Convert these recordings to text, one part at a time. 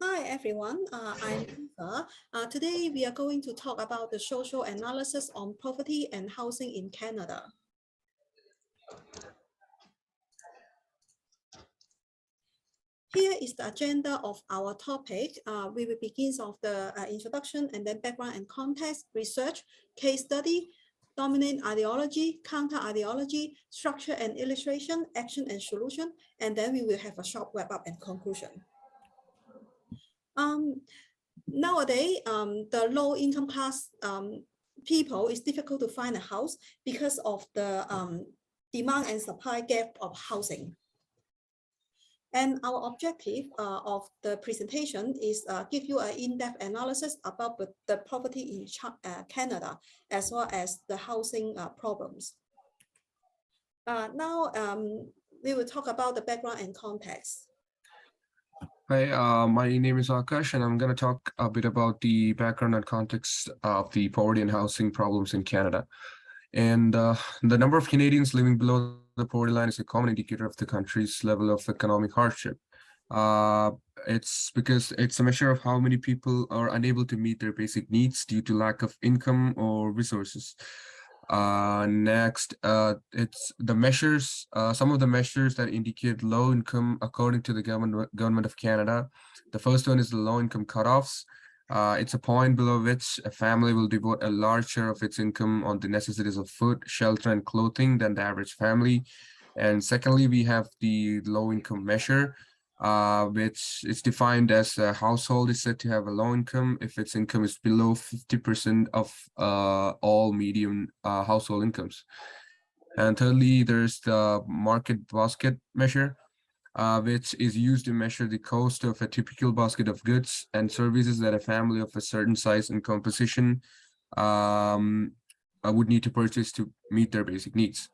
Hi everyone, I'm Eva. Today we are going to talk about the social analysis on poverty and housing in Canada. Here is the agenda of our topic. We will begin with the introduction and then background and context, research, case study, dominant ideology, counter ideology, structure and illustration, action and solution, and then we will have a short wrap up and conclusion. Nowadays, the low income class people is difficult to find a house because of the demand and supply gap of housing. And our objective of the presentation is give you an in-depth analysis about the poverty in Canada, as well as the housing problems. Now, we will talk about the background and context. Hi, my name is Akash, and I'm going to talk a bit about the background and context of the poverty and housing problems in Canada. And the number of Canadians living below the poverty line is a common indicator of the country's level of economic hardship. It's because it's a measure of how many people are unable to meet their basic needs due to lack of income or resources. Next, it's the measures, some of the measures that indicate low income according to the government of Canada. The first one is the low income cutoffs. It's a point below which a family will devote a large share of its income on the necessities of food, shelter, and clothing than the average family. And secondly, we have the low income measure, which is defined as a household is said to have a low income if its income is below 50% of all median household incomes. And thirdly, there's the market basket measure, which is used to measure the cost of a typical basket of goods and services that a family of a certain size and composition would need to purchase to meet their basic needs.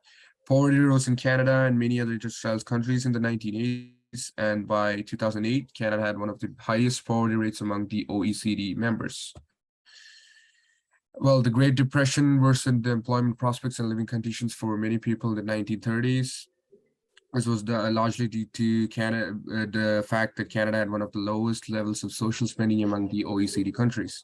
Poverty rose in Canada and many other industrialized countries in the 1980s, and by 2008, Canada had one of the highest poverty rates among the OECD members. Well, the Great Depression worsened the employment prospects and living conditions for many people in the 1930s. This was largely due to Canada, the fact that Canada had one of the lowest levels of social spending among the OECD countries.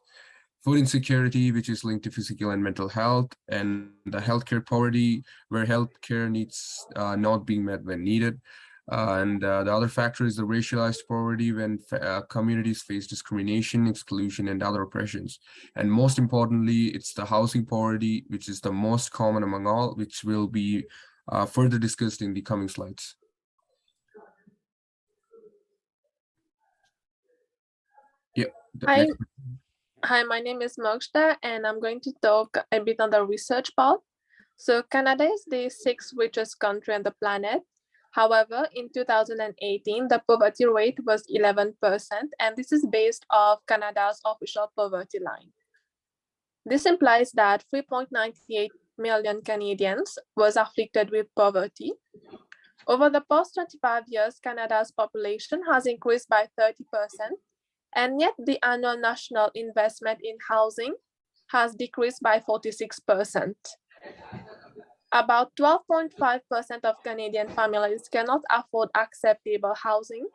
Food insecurity, which is linked to physical and mental health, and the healthcare poverty, where healthcare needs not being met when needed. The other factor is the racialized poverty, when communities face discrimination, exclusion, and other oppressions. And most importantly, it's the housing poverty, which is the most common among all, which will be further discussed in the coming slides. Yeah. Hi, my name is Moksha, and I'm going to talk a bit on the research part. So Canada is the sixth richest country on the planet. However, in 2018, the poverty rate was 11%, and this is based off Canada's official poverty line. This implies that 3.98 million Canadians was afflicted with poverty. Over the past 25 years, Canada's population has increased by 30%, and yet the annual national investment in housing has decreased by 46%. About 12.5% of Canadian families cannot afford acceptable housing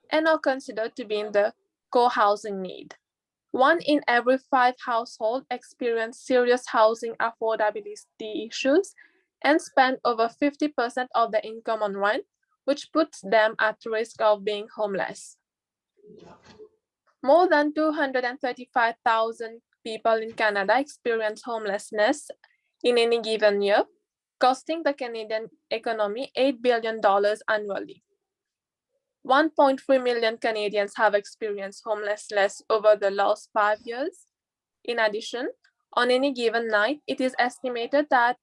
and are considered to be in the core housing need. 1 in every 5 households experience serious housing affordability issues and spend over 50% of their income on rent, which puts them at risk of being homeless. More than 235,000 people in Canada experience homelessness in any given year, costing the Canadian economy $8 billion annually. 1.3 million Canadians have experienced homelessness over the last 5 years. In addition, on any given night, it is estimated that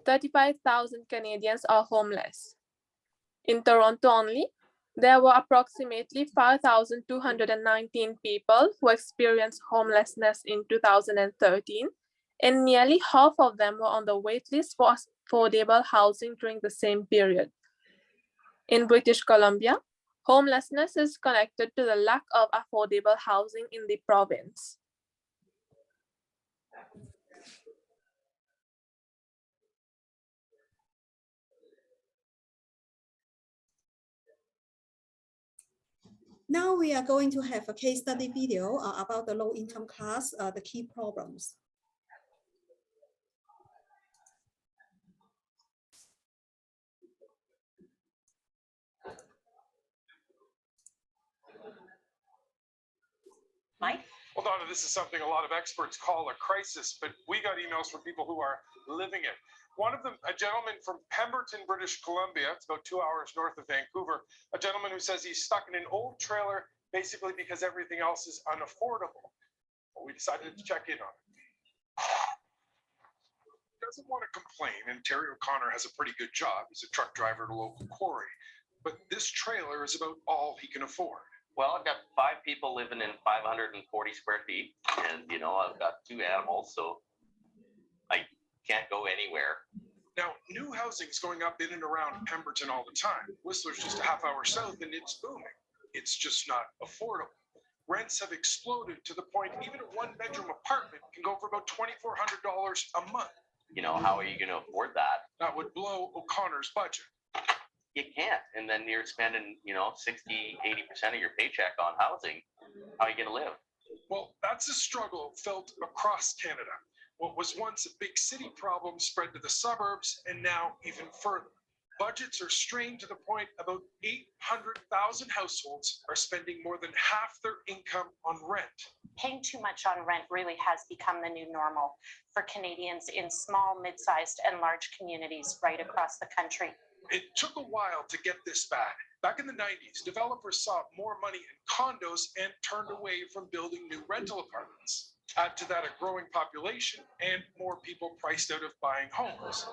35,000 Canadians are homeless. In Toronto only, there were approximately 5,219 people who experienced homelessness in 2013, and nearly half of them were on the waitlist for affordable housing during the same period. In British Columbia, homelessness is connected to the lack of affordable housing in the province. Now we are going to have a case study video about the low income class, the key problems. Mike? Well, Donna, this is something a lot of experts call a crisis, but we got emails from people who are living it. One of them, a gentleman from Pemberton, British Columbia, it's about 2 hours north of Vancouver, a gentleman who says he's stuck in an old trailer basically because everything else is unaffordable. Well, we decided to check in on it. He doesn't want to complain, and Terry O'Connor has a pretty good job. He's a truck driver at a local quarry. But this trailer is about all he can afford. Well, I've got 5 people living in 540 square feet, and I've got 2 animals, so I can't go anywhere. Now, new housing is going up in and around Pemberton all the time. Whistler's just a half hour south, and it's booming. It's just not affordable. Rents have exploded to the point even a 1-bedroom apartment can go for about $2,400 a month. How are you going to afford that? That would blow O'Connor's budget. You can't. And then you're spending, 60, 80% of your paycheck on housing. How are you going to live? Well, that's a struggle felt across Canada. What was once a big city problem spread to the suburbs, and now even further. Budgets are strained to the point about 800,000 households are spending more than half their income on rent. Paying too much on rent really has become the new normal for Canadians in small, mid-sized, and large communities right across the country. It took a while to get this bad. Back in the 90s, developers saw more money in condos and turned away from building new rental apartments. Add to that a growing population and more people priced out of buying homes.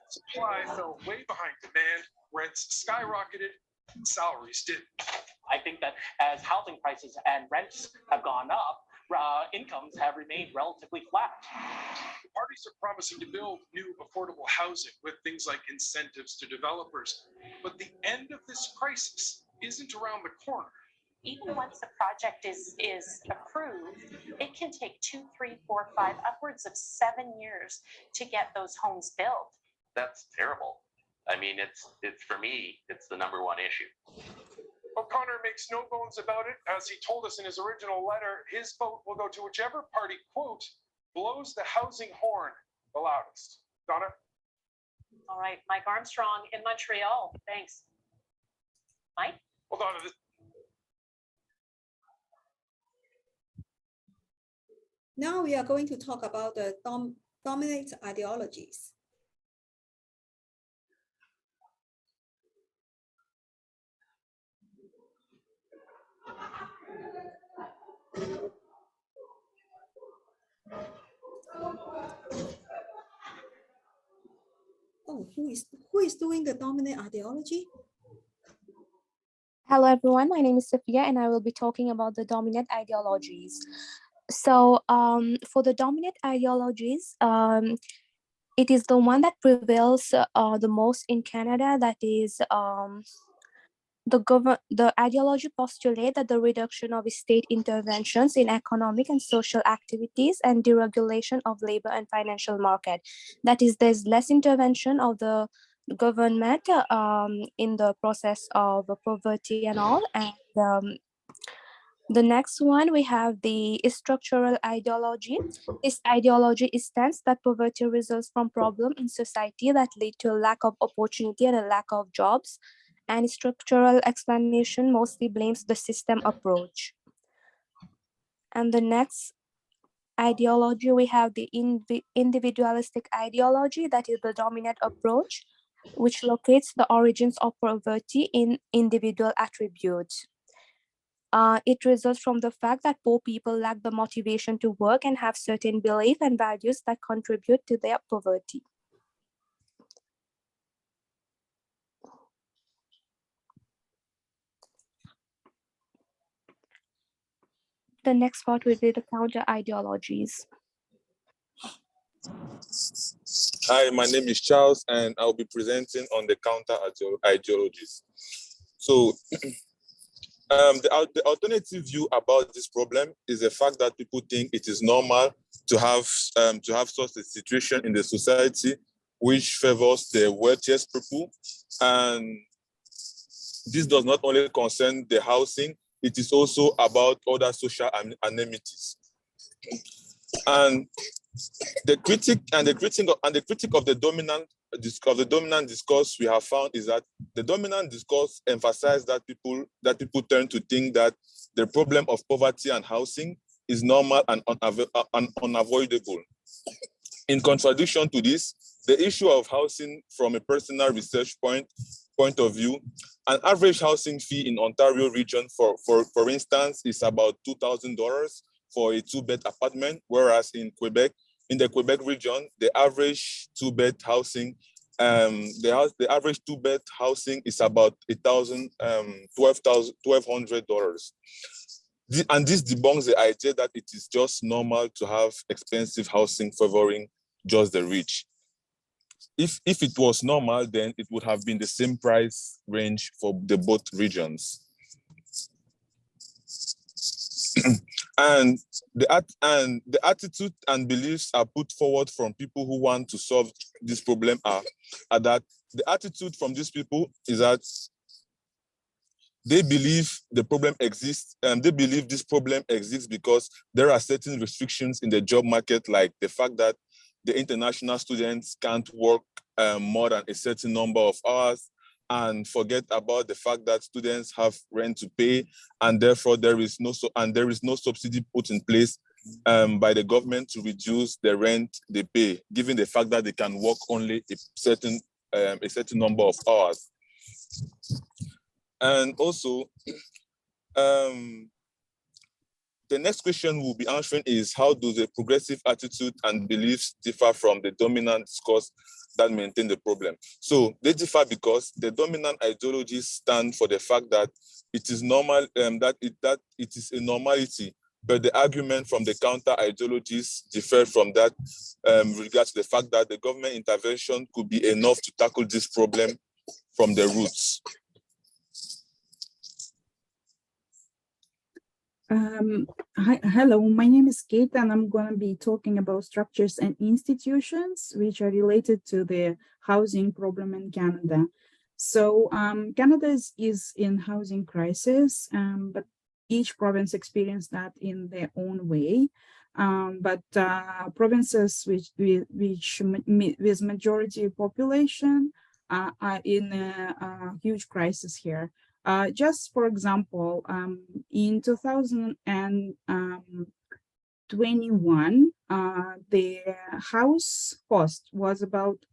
Supply fell way behind demand, rents skyrocketed, salaries didn't. I think that as housing prices and rents have gone up, incomes have remained relatively flat. Parties are promising to build new affordable housing with things like incentives to developers. But the end of this crisis isn't around the corner. Even once the project is approved, it can take 2, 3, 4, 5, upwards of 7 years to get those homes built. That's terrible. I mean, it's for me, it's the number one issue. O'Connor makes no bones about it. As he told us in his original letter, his vote will go to whichever party, quote, blows the housing horn the loudest. Donna? All right, Mike Armstrong in Montreal. Thanks. Mike? Well, Donna, Now we are going to talk about the dominant ideologies. Oh, who is doing the dominant ideology? Hello everyone, my name is Sophia and I will be talking about the dominant ideologies. So for the dominant ideologies, it is the one that prevails the most in Canada, that is the ideology postulates that the reduction of state interventions in economic and social activities and deregulation of labor and financial market. That is, there's less intervention of the government in the process of poverty and all. And the next one, we have the structural ideology. This ideology stands that poverty results from problems in society that lead to a lack of opportunity and a lack of jobs. And structural explanation mostly blames the system approach. And the next ideology, we have the individualistic ideology, that is the dominant approach, which locates the origins of poverty in individual attributes. It results from the fact that poor people lack the motivation to work and have certain beliefs and values that contribute to their poverty. The next part will be the counter ideologies. Hi, my name is Charles, and I'll be presenting on the counter ideologies. So, the alternative view about this problem is the fact that people think it is normal to have such a situation in the society which favors the wealthiest people, and this does not only concern the housing, it is also about other social amenities. And the critic of the dominant discourse we have found is that the dominant discourse emphasizes that people tend to think that the problem of poverty and housing is normal and unavoidable. In contradiction to this, the issue of housing from a personal research point of view, an average housing fee in Ontario region, for instance, is about $2,000 for a 2-bed apartment, whereas in the Quebec region, the average 2-bed housing, the average 2-bed housing is about $1,200. And this debunks the idea that it is just normal to have expensive housing favoring just the rich. If it was normal, then it would have been the same price range for the both regions. And the attitude and beliefs are put forward from people who want to solve this problem are that the attitude from these people is that they believe the problem exists, and they believe this problem exists because there are certain restrictions in the job market, like the fact that the international students can't work more than a certain number of hours, and forget about the fact that students have rent to pay, and therefore there is no subsidy put in place by the government to reduce the rent they pay, given the fact that they can work only a certain number of hours. And also, the next question we'll be answering is, how do the progressive attitude and beliefs differ from the dominant discourse that maintain the problem? So they differ because the dominant ideologies stand for the fact that it is normal, that it is a normality, but the argument from the counter ideologies differ from that regards to the fact that the government intervention could be enough to tackle this problem from the roots. Hello, my name is Kate, and I'm going to be talking about structures and institutions which are related to the housing problem in Canada. So Canada is in housing crisis, but each province experienced that in their own way. But provinces with majority population are in a huge crisis here. Just for example, in 2021, the house cost was about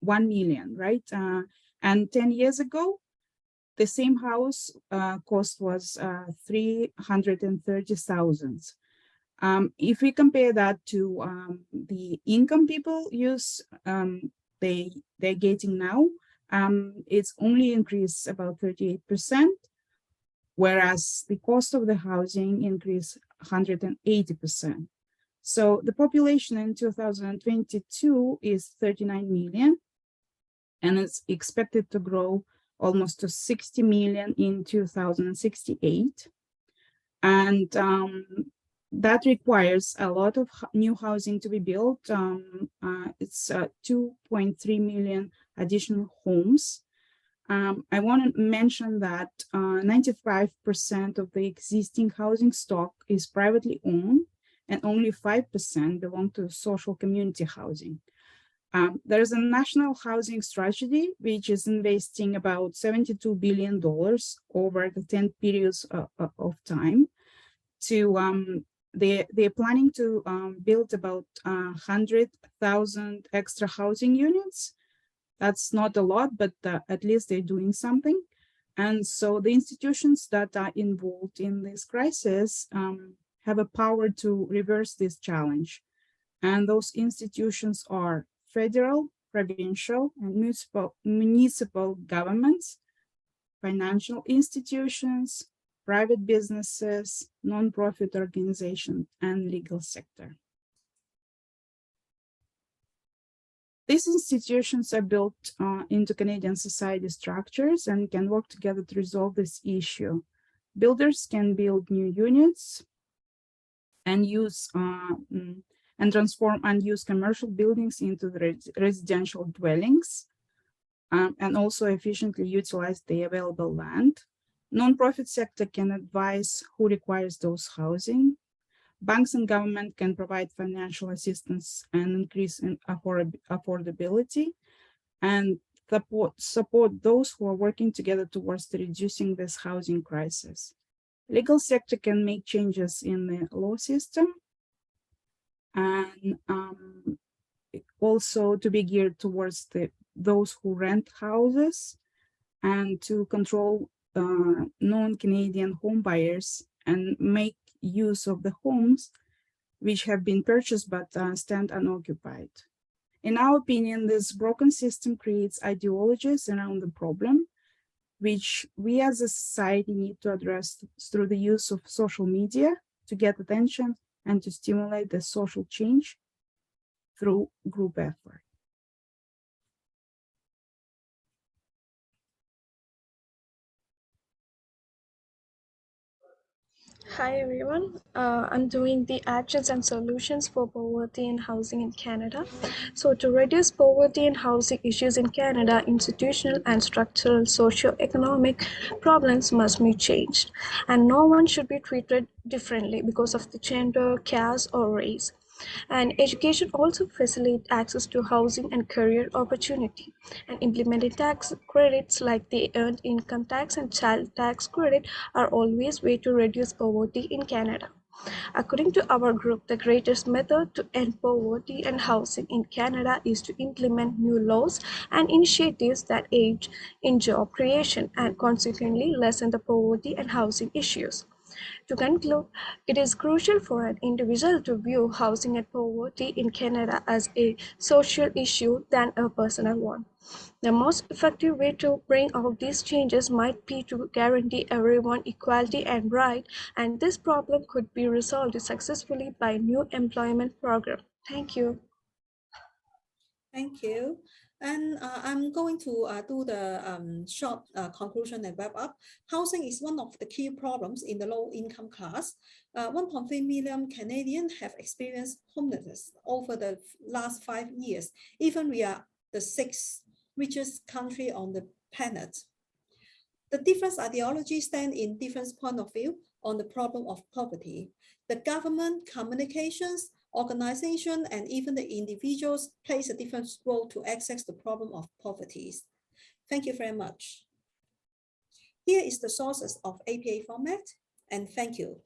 1 million, right? And 10 years ago, the same house cost was 330,000. If we compare that to the income people they're getting now, it's only increased about 38%, whereas the cost of the housing increased 180%. So the population in 2022 is 39 million, and it's expected to grow almost to 60 million in 2068. And that requires a lot of new housing to be built. It's 2.3 million additional homes. I want to mention that 95% of the existing housing stock is privately owned, and only 5% belong to social community housing. There is a national housing strategy, which is investing about $72 billion over the 10 periods of time. They're planning to build about 100,000 extra housing units. That's not a lot, but at least they're doing something. And so the institutions that are involved in this crisis have a power to reverse this challenge. And those institutions are federal, provincial, and municipal governments, financial institutions, private businesses, nonprofit organizations, and legal sector. These institutions are built into Canadian society structures and can work together to resolve this issue. Builders can build new units and use and transform unused commercial buildings into the residential dwellings. and also efficiently utilize the available land. Non-profit sector can advise who requires those housing. Banks and government can provide financial assistance and increase in affordability, and support those who are working together towards reducing this housing crisis. Legal sector can make changes in the law system, and also to be geared towards those who rent houses, and to control non-Canadian home buyers and make use of the homes which have been purchased but stand unoccupied. In our opinion, this broken system creates ideologies around the problem, which we as a society need to address through the use of social media to get attention and to stimulate the social change through group effort. Hi everyone, I'm doing the actions and solutions for poverty and housing in Canada. So to reduce poverty and housing issues in Canada, institutional and structural socio-economic problems must be changed, and no one should be treated differently because of the gender, caste or race. And education also facilitates access to housing and career opportunity. And implementing tax credits like the earned income tax and child tax credit are always ways to reduce poverty in Canada. According to our group, the greatest method to end poverty and housing in Canada is to implement new laws and initiatives that aid in job creation and consequently lessen the poverty and housing issues. To conclude, it is crucial for an individual to view housing and poverty in Canada as a social issue than a personal one. The most effective way to bring out these changes might be to guarantee everyone equality and right, and this problem could be resolved successfully by a new employment program. Thank you. Thank you. And I'm going to do the short conclusion and wrap up. Housing is one of the key problems in the low income class. 1.3 million Canadians have experienced homelessness over the last 5 years, even we are the 6th richest country on the planet. The different ideologies stand in different point of view on the problem of poverty. The government, communications, organization, and even the individuals plays a different role to access the problem of poverty. Thank you very much. Here is the sources of APA format, and thank you.